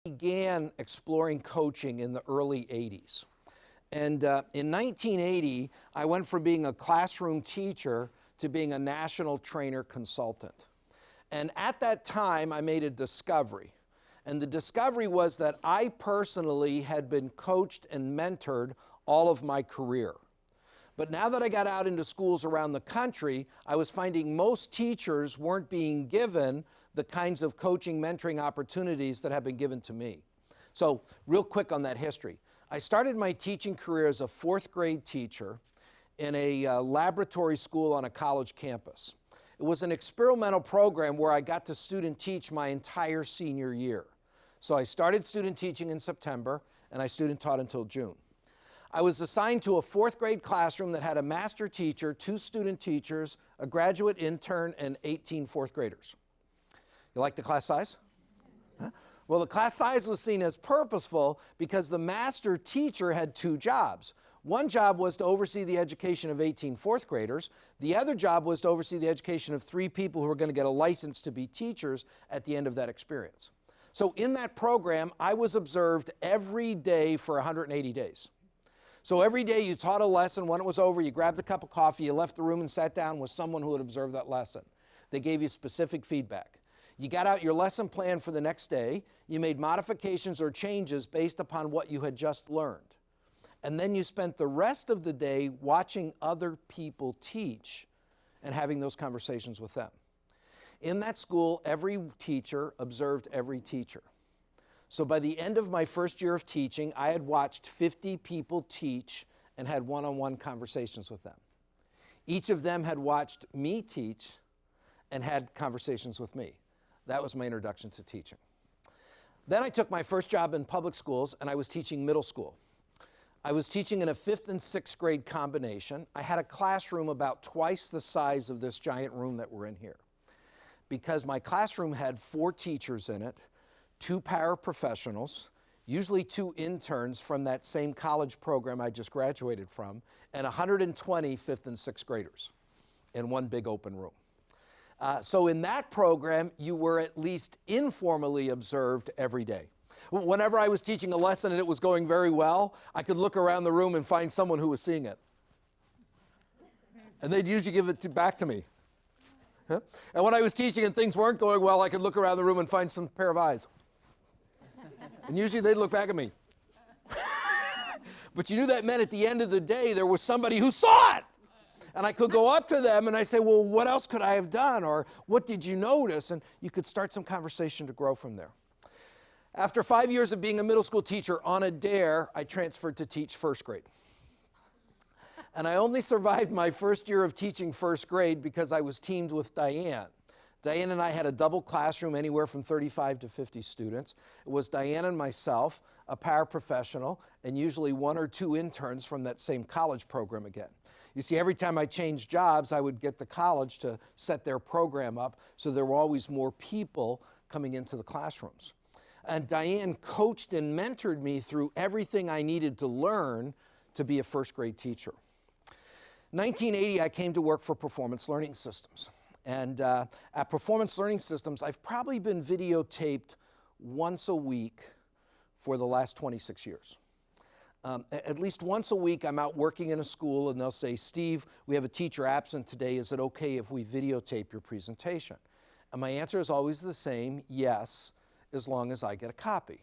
Began exploring coaching in the early 80s. And in 1980, I went from being a classroom teacher to being a national trainer consultant. And at that time, I made a discovery. And the discovery was that I personally had been coached and mentored all of my career. But now that I got out into schools around the country, I was finding most teachers weren't being given the kinds of coaching, mentoring opportunities that have been given to me. So real quick on that history. I started my teaching career as a fourth grade teacher in a laboratory school on a college campus. It was an experimental program where I got to student teach my entire senior year. So I started student teaching in September, and I student taught until June. I was assigned to a fourth grade classroom that had a master teacher, 2 student teachers, a graduate intern, and 18 fourth graders. You like the class size? Huh? Well, the class size was seen as purposeful because the master teacher had 2 jobs. One job was to oversee the education of 18 fourth graders. The other job was to oversee the education of 3 people who were going to get a license to be teachers at the end of that experience. So in that program, I was observed every day for 180 days. So every day you taught a lesson. When it was over, you grabbed a cup of coffee, you left the room and sat down with someone who had observed that lesson. They gave you specific feedback. You got out your lesson plan for the next day. You made modifications or changes based upon what you had just learned. And then you spent the rest of the day watching other people teach and having those conversations with them. In that school, every teacher observed every teacher. So by the end of my first year of teaching, I had watched 50 people teach and had one-on-one conversations with them. Each of them had watched me teach and had conversations with me. That was my introduction to teaching. Then I took my first job in public schools, and I was teaching middle school. I was teaching in a 5th and 6th grade combination. I had a classroom about twice the size of this giant room that we're in here. Because my classroom had 4 teachers in it, 2 paraprofessionals, usually 2 interns from that same college program I just graduated from, and 120 5th and 6th graders in one big open room. So in that program, you were at least informally observed every day. Whenever I was teaching a lesson and it was going very well, I could look around the room and find someone who was seeing it. And they'd usually give it back to me. Huh? And when I was teaching and things weren't going well, I could look around the room and find some pair of eyes. And usually they'd look back at me. But you knew that meant at the end of the day, there was somebody who saw it. And I could go up to them and I say, well, what else could I have done? Or what did you notice? And you could start some conversation to grow from there. After 5 years of being a middle school teacher, on a dare, I transferred to teach first grade. And I only survived my first year of teaching first grade because I was teamed with Diane. Diane and I had a double classroom, anywhere from 35 to 50 students. It was Diane and myself, a paraprofessional, and usually 1 or 2 interns from that same college program again. You see, every time I changed jobs, I would get the college to set their program up, so there were always more people coming into the classrooms. And Diane coached and mentored me through everything I needed to learn to be a first grade teacher. 1980, I came to work for Performance Learning Systems. And at Performance Learning Systems, I've probably been videotaped once a week for the last 26 years. At least once a week, I'm out working in a school and they'll say, Steve, we have a teacher absent today. Is it okay if we videotape your presentation? And my answer is always the same, yes, as long as I get a copy.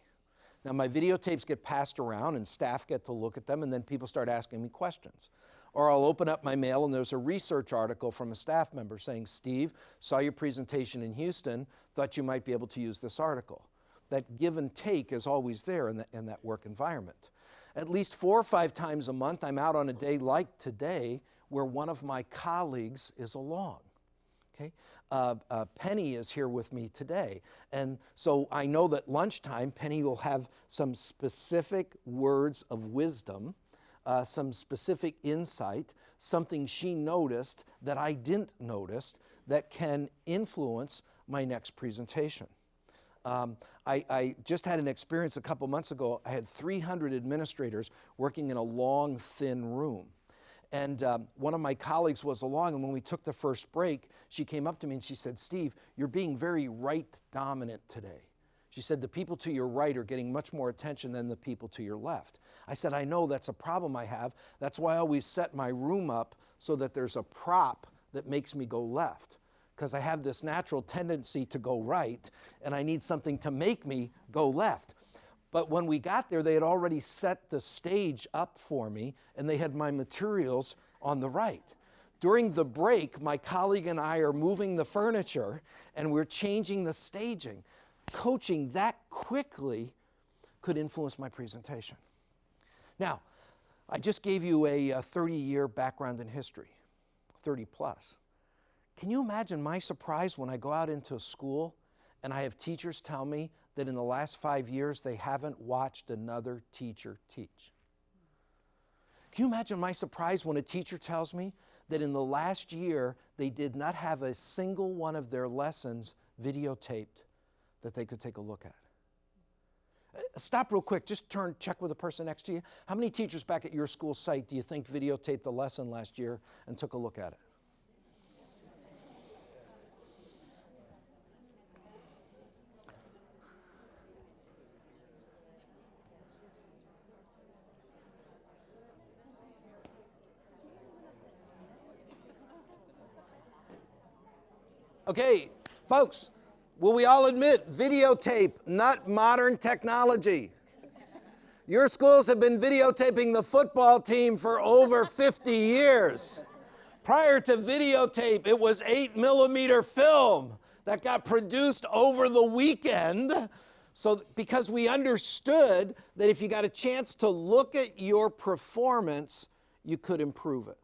Now, my videotapes get passed around and staff get to look at them, and then people start asking me questions. Or I'll open up my mail and there's a research article from a staff member saying, Steve, saw your presentation in Houston, thought you might be able to use this article. That give and take is always there in that work environment. At least 4 or 5 times a month, I'm out on a day like today where one of my colleagues is along. Okay? Penny is here with me today. And so I know that lunchtime, Penny will have some specific words of wisdom, some specific insight, something she noticed that I didn't notice that can influence my next presentation. I just had an experience a couple months ago. I had 300 administrators working in a long, thin room. And one of my colleagues was along, and when we took the first break, she came up to me and she said, Steve, you're being very right dominant today. She said, the people to your right are getting much more attention than the people to your left. I said, I know, that's a problem I have. That's why I always set my room up so that there's a prop that makes me go left, because I have this natural tendency to go right, and I need something to make me go left. But when we got there, they had already set the stage up for me, and they had my materials on the right. During the break, my colleague and I are moving the furniture, and we're changing the staging. Coaching that quickly could influence my presentation. Now, I just gave you a 30-year background in history, 30 plus. Can you imagine my surprise when I go out into a school and I have teachers tell me that in the last 5 years they haven't watched another teacher teach? Can you imagine my surprise when a teacher tells me that in the last year they did not have a single one of their lessons videotaped that they could take a look at? Stop real quick, just check with the person next to you. How many teachers back at your school site do you think videotaped a lesson last year and took a look at it? Okay, folks, will we all admit videotape, not modern technology? Your schools have been videotaping the football team for over 50 years. Prior to videotape, it was 8mm film that got produced over the weekend. So because we understood that if you got a chance to look at your performance, you could improve it.